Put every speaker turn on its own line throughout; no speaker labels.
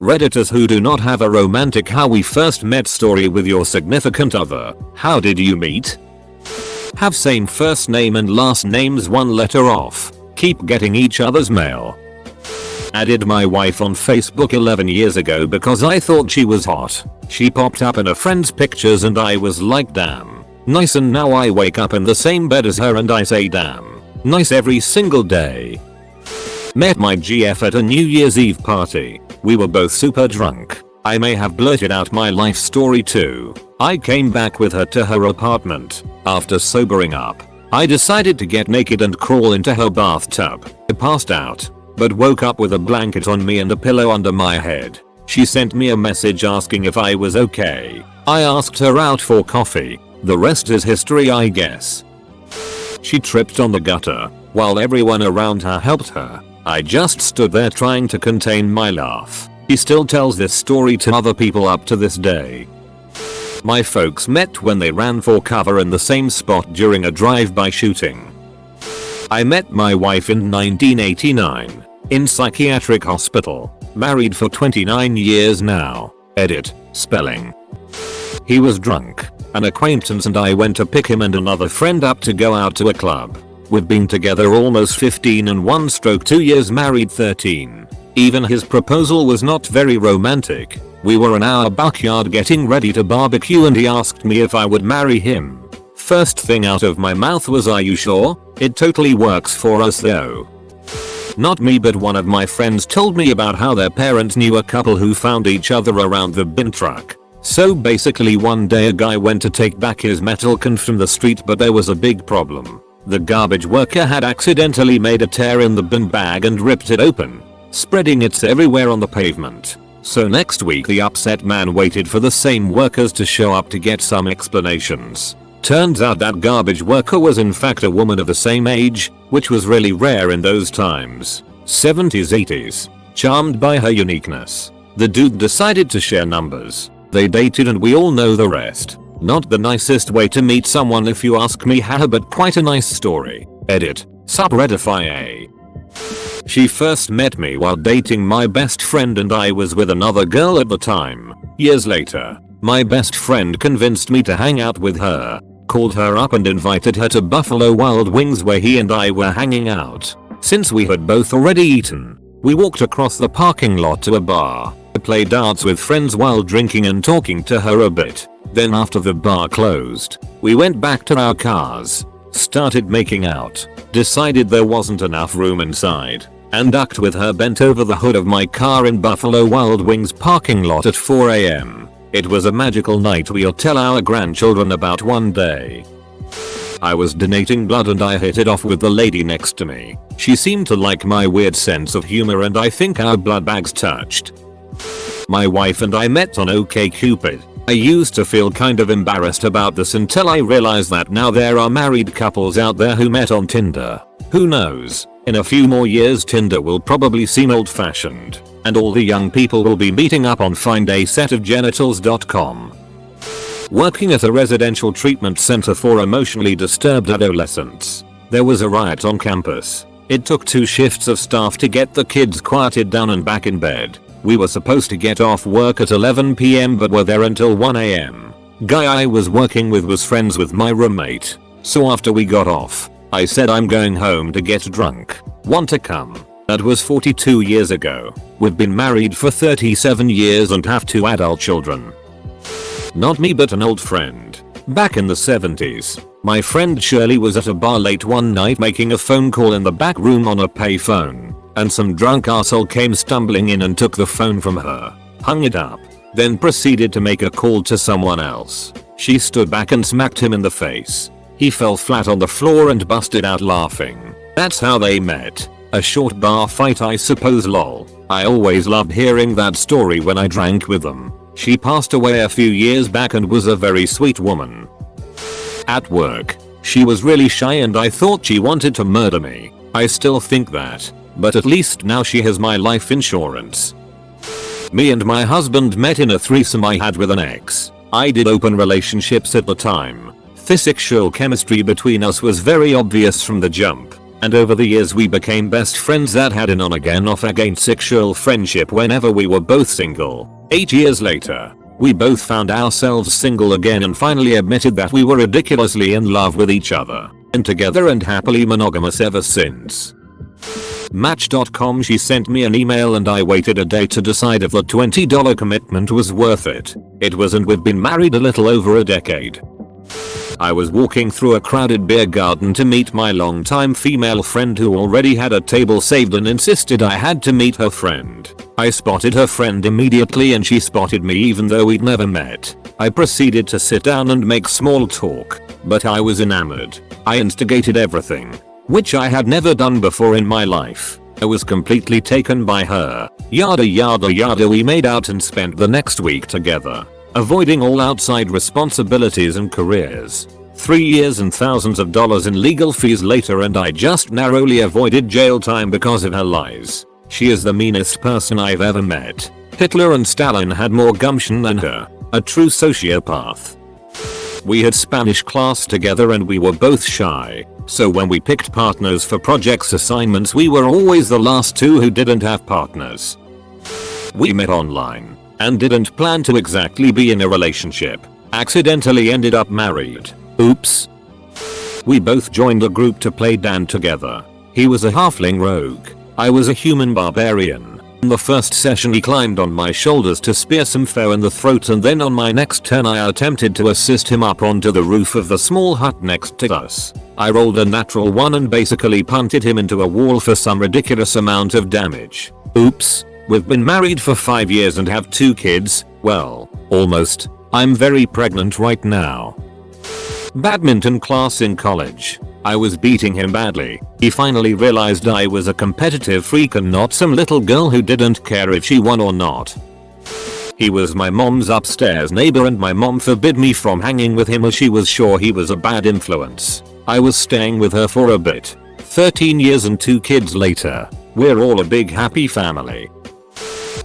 Redditors who do not have a romantic how we first met story with your significant other. How did you meet? Have same first name and last names one letter off. Keep getting each other's mail. Added my wife on Facebook 11 years ago because I thought she was hot. She popped up in a friend's pictures and I was like damn. Nice, and now I wake up in the same bed as her and I say damn. Nice every single day. Met my GF at a New Year's Eve party. We were both super drunk. I may have blurted out my life story too. I came back with her to her apartment. After sobering up, I decided to get naked and crawl into her bathtub. I passed out, but woke up with a blanket on me and a pillow under my head. She sent me a message asking if I was okay. I asked her out for coffee. The rest is history, I guess. She tripped on the gutter. While everyone around her helped her, I just stood there trying to contain my laugh. He still tells this story to other people up to this day. My folks met when they ran for cover in the same spot during a drive-by shooting. I met my wife in 1989 in psychiatric hospital. Married for 29 years now. Edit. Spelling. He was drunk. An acquaintance and I went to pick him and another friend up to go out to a club. We've been together almost 15 and 1/2 years, married 13. Even his proposal was not very romantic. We were in our backyard getting ready to barbecue and he asked me if I would marry him. First thing out of my mouth was, "Are you sure? It totally works for us though." Not me, but one of my friends told me about how their parents knew a couple who found each other around the bin truck. So basically one day a guy went to take back his metal can from the street, but there was a big problem. The garbage worker had accidentally made a tear in the bin bag and ripped it open, spreading it everywhere on the pavement. So next week the upset man waited for the same workers to show up to get some explanations. Turns out that garbage worker was in fact a woman of the same age, which was really rare in those times. 70s 80s. Charmed by her uniqueness, the dude decided to share numbers. They dated and we all know the rest. Not the nicest way to meet someone if you ask me, haha, but quite a nice story. Edit. Subreddify. She first met me while dating my best friend and I was with another girl at the time. Years later, my best friend convinced me to hang out with her, called her up and invited her to Buffalo Wild Wings where he and I were hanging out. Since we had both already eaten, we walked across the parking lot to a bar. I played darts with friends while drinking and talking to her a bit. Then after the bar closed, we went back to our cars, started making out, decided there wasn't enough room inside, and ducked with her bent over the hood of my car in Buffalo Wild Wings parking lot at 4 AM. It was a magical night we'll tell our grandchildren about one day. I was donating blood and I hit it off with the lady next to me. She seemed to like my weird sense of humor and I think our blood bags touched. My wife and I met on OkCupid. I used to feel kind of embarrassed about this until I realized that now there are married couples out there who met on Tinder. Who knows, in a few more years Tinder will probably seem old fashioned, and all the young people will be meeting up on findasetofgenitals.com. Working at a residential treatment center for emotionally disturbed adolescents. There was a riot on campus. It took 2 shifts of staff to get the kids quieted down and back in bed. We were supposed to get off work at 11 PM but were there until 1 AM. Guy I was working with was friends with my roommate. So after we got off, I said I'm going home to get drunk. Want to come? That was 42 years ago. We've been married for 37 years and have 2 adult children. Not me but an old friend. Back in the 70s, my friend Shirley was at a bar late one night making a phone call in the back room on a payphone. And some drunk arsehole came stumbling in and took the phone from her, hung it up, then proceeded to make a call to someone else. She stood back and smacked him in the face. He fell flat on the floor and busted out laughing. That's how they met. A short bar fight I suppose, lol. I always loved hearing that story when I drank with them. She passed away a few years back and was a very sweet woman. At work, she was really shy and I thought she wanted to murder me. I still think that. But at least now she has my life insurance. Me and my husband met in a threesome I had with an ex. I did open relationships at the time. Physical chemistry between us was very obvious from the jump. And over the years we became best friends that had an on again off again sexual friendship whenever we were both single. 8 years later, we both found ourselves single again and finally admitted that we were ridiculously in love with each other and together and happily monogamous ever since. Match.com. She sent me an email and I waited a day to decide if the $20 commitment was worth it. It was, and we've been married a little over a decade. I was walking through a crowded beer garden to meet my longtime female friend who already had a table saved and insisted I had to meet her friend. I spotted her friend immediately and she spotted me even though we'd never met. I proceeded to sit down and make small talk, but I was enamored. I instigated everything, which I had never done before in my life. I was completely taken by her. Yada yada yada. We made out and spent the next week together, avoiding all outside responsibilities and careers. 3 years and thousands of dollars in legal fees later and I just narrowly avoided jail time because of her lies. She is the meanest person I've ever met. Hitler and Stalin had more gumption than her. A true sociopath. We had Spanish class together and we were both shy, so when we picked partners for projects assignments we were always the last two who didn't have partners. We met online and didn't plan to exactly be in a relationship. Accidentally ended up married. Oops. We both joined a group to play Dan together. He was a halfling rogue. I was a human barbarian. In the first session he climbed on my shoulders to spear some foe in the throat and then on my next turn I attempted to assist him up onto the roof of the small hut next to us. I rolled a natural one and basically punted him into a wall for some ridiculous amount of damage. Oops. We've been married for 5 years and have 2 kids. Well, almost. I'm very pregnant right now. Badminton class in college. I was beating him badly. He finally realized I was a competitive freak and not some little girl who didn't care if she won or not. He was my mom's upstairs neighbor and my mom forbid me from hanging with him as she was sure he was a bad influence. I was staying with her for a bit. 13 years and 2 kids later, we're all a big happy family.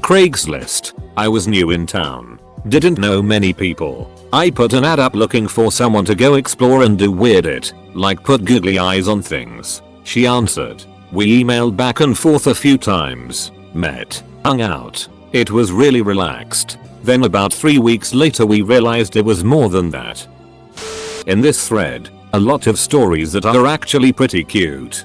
Craigslist. I was new in town. Didn't know many people. I put an ad up looking for someone to go explore and do weird it, like put googly eyes on things. She answered. We emailed back and forth a few times, met, hung out. It was really relaxed. Then about 3 weeks later we realized it was more than that. In this thread, a lot of stories that are actually pretty cute.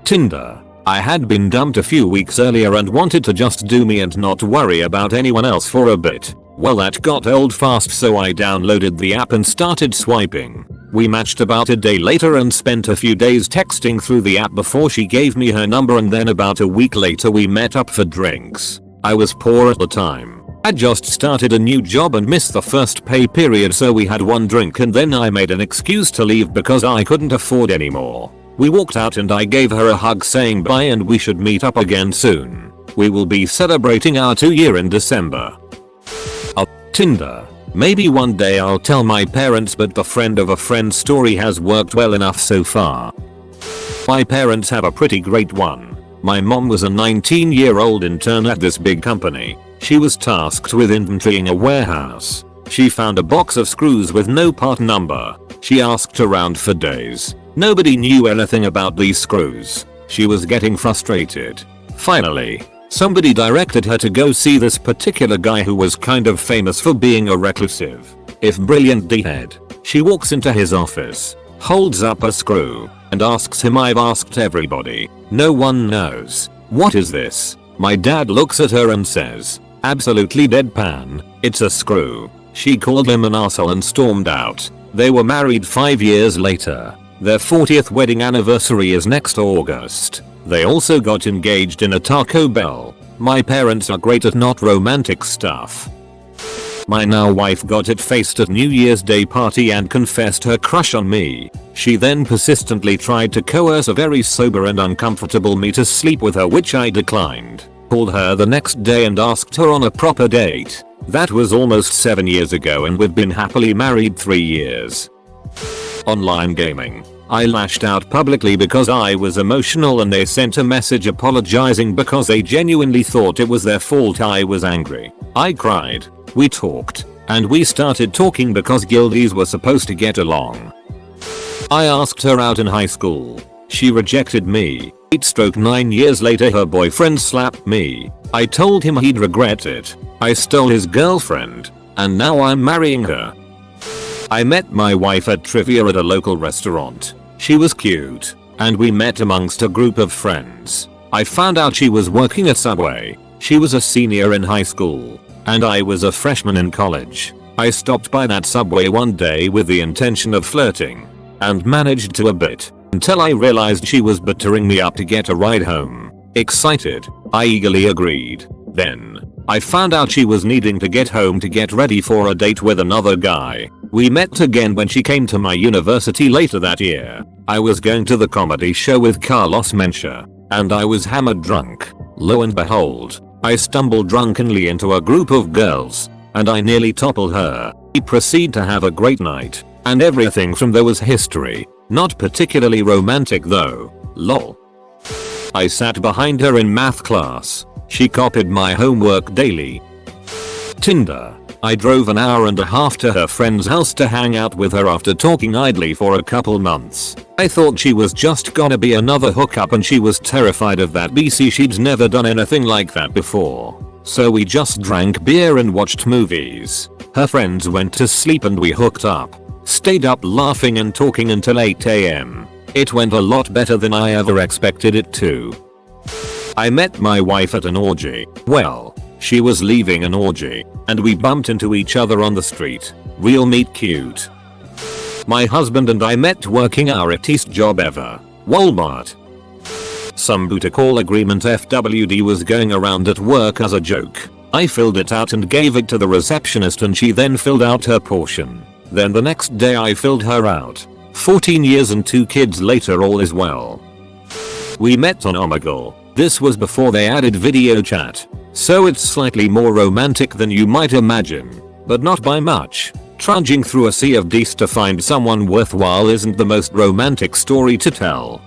Tinder. I had been dumped a few weeks earlier and wanted to just do me and not worry about anyone else for a bit. Well, that got old fast, so I downloaded the app and started swiping. We matched about a day later and spent a few days texting through the app before she gave me her number, and then about a week later we met up for drinks. I was poor at the time. I'd just started a new job and missed the first pay period, so we had one drink and then I made an excuse to leave because I couldn't afford anymore. We walked out and I gave her a hug saying bye and we should meet up again soon. We will be celebrating our 2-year in December. Tinder. Maybe one day I'll tell my parents, but the friend of a friend story has worked well enough so far. My parents have a pretty great one. My mom was a 19-year-old intern at this big company. She was tasked with inventorying a warehouse. She found a box of screws with no part number. She asked around for days. Nobody knew anything about these screws. She was getting frustrated. Finally, somebody directed her to go see this particular guy who was kind of famous for being a reclusive, if brilliant D-head. She walks into his office, holds up a screw, and asks him, I've asked everybody. No one knows. What is this? My dad looks at her and says, absolutely deadpan, it's a screw. She called him an asshole and stormed out. They were married 5 years later. Their 40th wedding anniversary is next August. They also got engaged in a Taco Bell. My parents are great at not romantic stuff. My now wife got it faced at New Year's Day party and confessed her crush on me. She then persistently tried to coerce a very sober and uncomfortable me to sleep with her, which I declined. Called her the next day and asked her on a proper date. That was almost 7 years ago and we've been happily married 3 years. Online gaming. I lashed out publicly because I was emotional and they sent a message apologizing because they genuinely thought it was their fault. I was angry. I cried. We talked. And we started talking because guildies were supposed to get along. I asked her out in high school. She rejected me. 8-9 years later her boyfriend slapped me. I told him he'd regret it. I stole his girlfriend. And now I'm marrying her. I met my wife at trivia at a local restaurant. She was cute. And we met amongst a group of friends. I found out she was working at Subway. She was a senior in high school. And I was a freshman in college. I stopped by that Subway one day with the intention of flirting. And managed to a bit. Until I realized she was buttering me up to get a ride home. Excited, I eagerly agreed. Then, I found out she was needing to get home to get ready for a date with another guy. We met again when she came to my university later that year. I was going to the comedy show with Carlos Mencia. And I was hammered drunk. Lo and behold, I stumbled drunkenly into a group of girls. And I nearly toppled her. We proceed to have a great night. And everything from there was history. Not particularly romantic though. Lol. I sat behind her in math class. She copied my homework daily. Tinder. I drove an hour and a half to her friend's house to hang out with her after talking idly for a couple months. I thought she was just gonna be another hookup and she was terrified of that BC. She'd never done anything like that before. So we just drank beer and watched movies. Her friends went to sleep and we hooked up. Stayed up laughing and talking until 8 AM. It went a lot better than I ever expected it to. I met my wife at an orgy. Well, she was leaving an orgy, and we bumped into each other on the street. Real meet cute. My husband and I met working our latest job ever. Walmart. Some booty call agreement FWD was going around at work as a joke. I filled it out and gave it to the receptionist and she then filled out her portion. Then the next day I filled her out. 14 years and 2 kids later all is well. We met on Omegle. This was before they added video chat. So it's slightly more romantic than you might imagine. But not by much. Trudging through a sea of Ds to find someone worthwhile isn't the most romantic story to tell.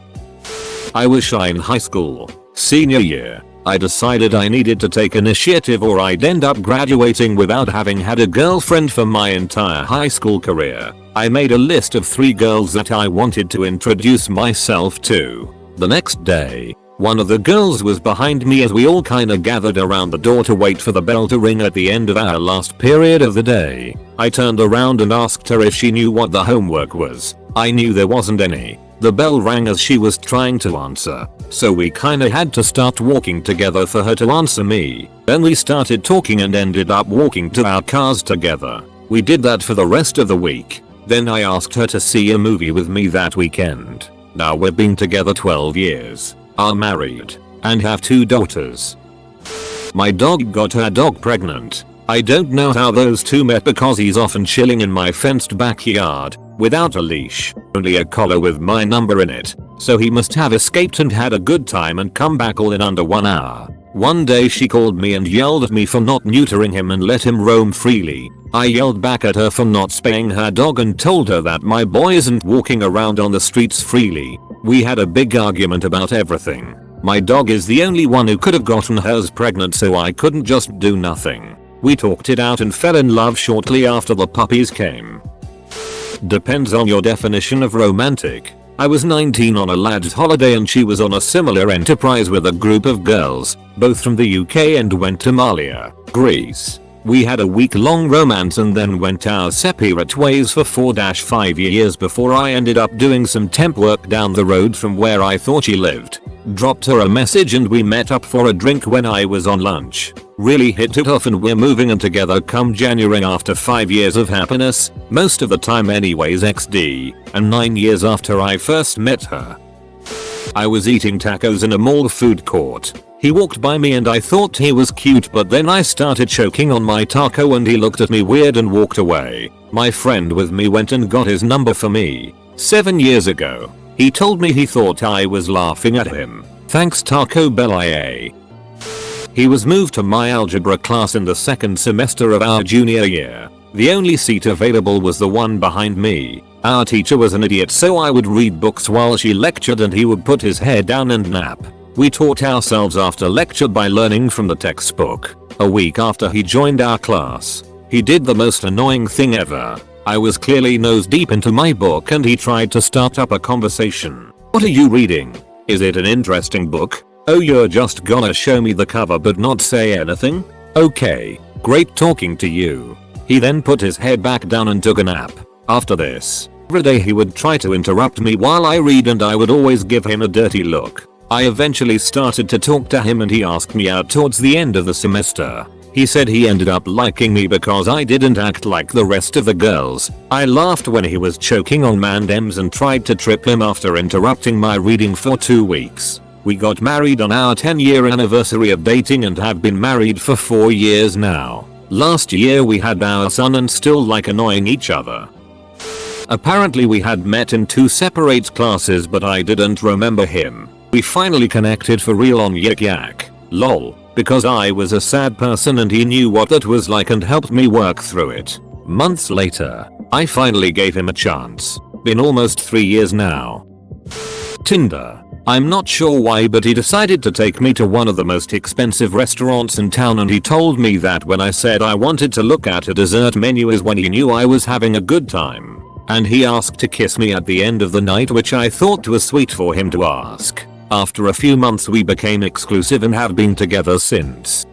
I was shy in high school. Senior year. I decided I needed to take initiative or I'd end up graduating without having had a girlfriend for my entire high school career. I made a list of 3 girls that I wanted to introduce myself to. The next day, one of the girls was behind me as we all kinda gathered around the door to wait for the bell to ring at the end of our last period of the day. I turned around and asked her if she knew what the homework was. I knew there wasn't any. The bell rang as she was trying to answer, so we kinda had to start walking together for her to answer me. Then we started talking and ended up walking to our cars together. We did that for the rest of the week. Then I asked her to see a movie with me that weekend. Now we've been together 12 years, are married, and have 2 daughters. My dog got her dog pregnant. I don't know how those two met because he's often chilling in my fenced backyard, without a leash, only a collar with my number in it, so he must have escaped and had a good time and come back all in under 1 hour. One day she called me and yelled at me for not neutering him and let him roam freely. I yelled back at her for not spaying her dog and told her that my boy isn't walking around on the streets freely. We had a big argument about everything. My dog is the only one who could have gotten hers pregnant, so I couldn't just do nothing. We talked it out and fell in love shortly after the puppies came. Depends on your definition of romantic. I was 19 on a lad's holiday and she was on a similar enterprise with a group of girls, both from the UK, and went to Malia, Greece. We had a week-long romance and then went our separate ways for 4-5 years before I ended up doing some temp work down the road from where I thought she lived. Dropped her a message and we met up for a drink when I was on lunch. Really hit it off and we're moving in together come January after 5 years of happiness, most of the time anyways XD, and 9 years after I first met her. I was eating tacos in a mall food court. He walked by me and I thought he was cute, but then I started choking on my taco and he looked at me weird and walked away. My friend with me went and got his number for me. 7 years ago. He told me he thought I was laughing at him. Thanks Taco Bell IA. He was moved to my algebra class in the 2nd semester of our junior year. The only seat available was the one behind me. Our teacher was an idiot, so I would read books while she lectured and he would put his head down and nap. We taught ourselves after lecture by learning from the textbook. A week after he joined our class, he did the most annoying thing ever. I was clearly nose deep into my book and he tried to start up a conversation. What are you reading? Is it an interesting book? Oh, you're just gonna show me the cover but not say anything? Okay, great talking to you. He then put his head back down and took a nap. After this, every day he would try to interrupt me while I read and I would always give him a dirty look. I eventually started to talk to him and he asked me out towards the end of the semester. He said he ended up liking me because I didn't act like the rest of the girls. I laughed when he was choking on M&Ms and tried to trip him after interrupting my reading for 2 weeks. We got married on our 10-year anniversary of dating and have been married for 4 years now. Last year we had our son and still like annoying each other. Apparently we had met in 2 separate classes but I didn't remember him. We finally connected for real on Yik Yak. Lol. Because I was a sad person and he knew what that was like and helped me work through it. Months later, I finally gave him a chance. Been almost 3 years now. Tinder. I'm not sure why but he decided to take me to one of the most expensive restaurants in town and he told me that when I said I wanted to look at a dessert menu is when he knew I was having a good time. And he asked to kiss me at the end of the night, which I thought was sweet for him to ask. After a few months we became exclusive and have been together since.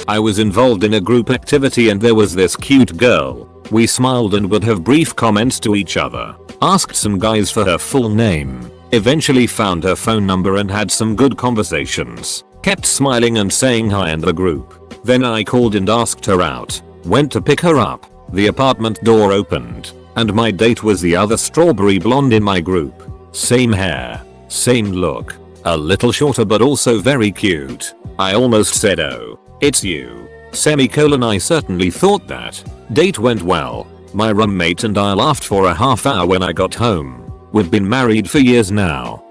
I was involved in a group activity and there was this cute girl. We smiled and would have brief comments to each other. Asked some guys for her full name. Eventually found her phone number and had some good conversations. Kept smiling and saying hi in the group. Then I called and asked her out. Went to pick her up. The apartment door opened. And my date was the other strawberry blonde in my group. Same hair. Same look. A little shorter but also very cute. I almost said, oh, it's you. Semicolon, I certainly thought that. Date went well. My roommate and I laughed for a half hour when I got home. We've been married for years now.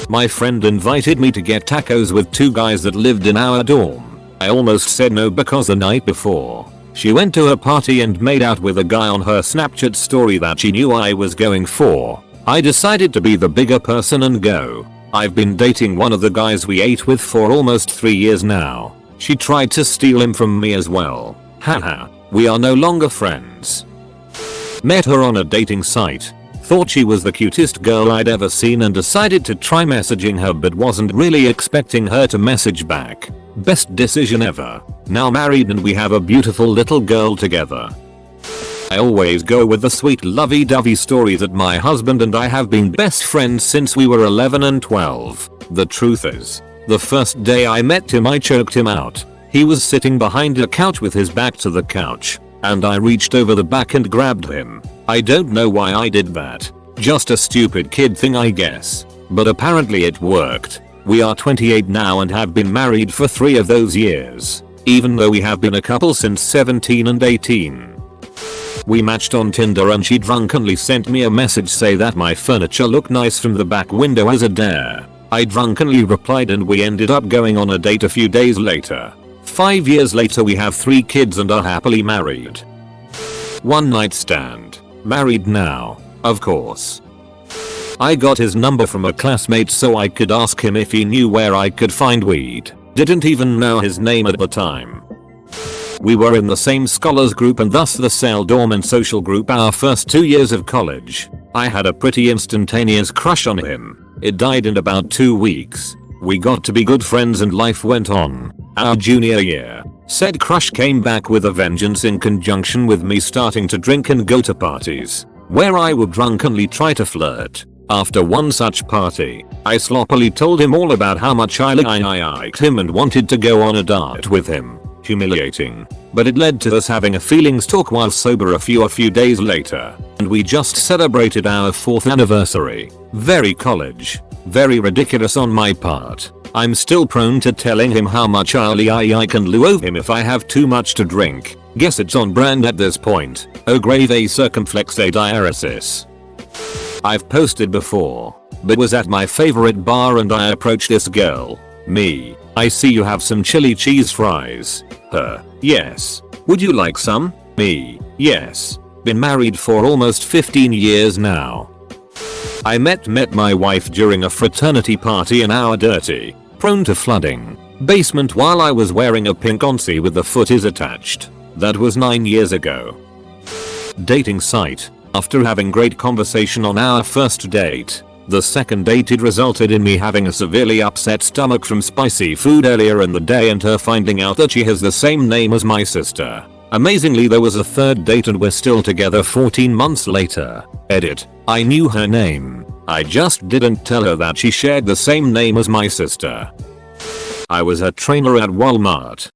My friend invited me to get tacos with 2 guys that lived in our dorm. I almost said no because the night before, she went to a party and made out with a guy on her Snapchat story that she knew I was going for. I decided to be the bigger person and go. I've been dating one of the guys we ate with for almost 3 years now. She tried to steal him from me as well. Haha, we are no longer friends. Met her on a dating site. Thought she was the cutest girl I'd ever seen and decided to try messaging her but wasn't really expecting her to message back. Best decision ever. Now married and we have a beautiful little girl together. I always go with the sweet lovey-dovey story that my husband and I have been best friends since we were 11 and 12. The truth is, the first day I met him I choked him out. He was sitting behind a couch with his back to the couch, and I reached over the back and grabbed him. I don't know why I did that. Just a stupid kid thing I guess. But apparently it worked. We are 28 now and have been married for 3 of those years, even though we have been a couple since 17 and 18. We matched on Tinder and she drunkenly sent me a message say that my furniture looked nice from the back window as a dare. I drunkenly replied and we ended up going on a date a few days later. 5 years later we have 3 kids and are happily married. One night stand. Married now, of course. I got his number from a classmate so I could ask him if he knew where I could find weed. Didn't even know his name at the time. We were in the same scholars group and thus the cell dorm and social group our first 2 years of college. I had a pretty instantaneous crush on him. It died in about 2 weeks. We got to be good friends and life went on. Our junior year, said crush came back with a vengeance in conjunction with me starting to drink and go to parties, where I would drunkenly try to flirt. After one such party, I sloppily told him all about how much I liked him and wanted to go on a date with him. Humiliating. But it led to us having a feelings talk while sober a few days later, and we just celebrated our 4th anniversary. Very college. Very ridiculous on my part. I'm still prone to telling him how much I can lure him if I have too much to drink. Guess it's on brand at this point. Oh grave a circumflex a diaresis. I've posted before, but was at my favorite bar and I approached this girl. Me. I see you have some chili cheese fries. Her. Yes. Would you like some? Me. Yes. Been married for almost 15 years now. I met my wife during a fraternity party in our dirty, prone to flooding, basement while I was wearing a pink onesie with the footies attached. That was 9 years ago. Dating site. After having great conversation on our first date, The second date it resulted in me having a severely upset stomach from spicy food earlier in the day and her finding out that she has the same name as my sister. Amazingly, there was a third date and we're still together 14 months later. Edit. I knew her name. I just didn't tell her that she shared the same name as my sister. I was a trainer at Walmart.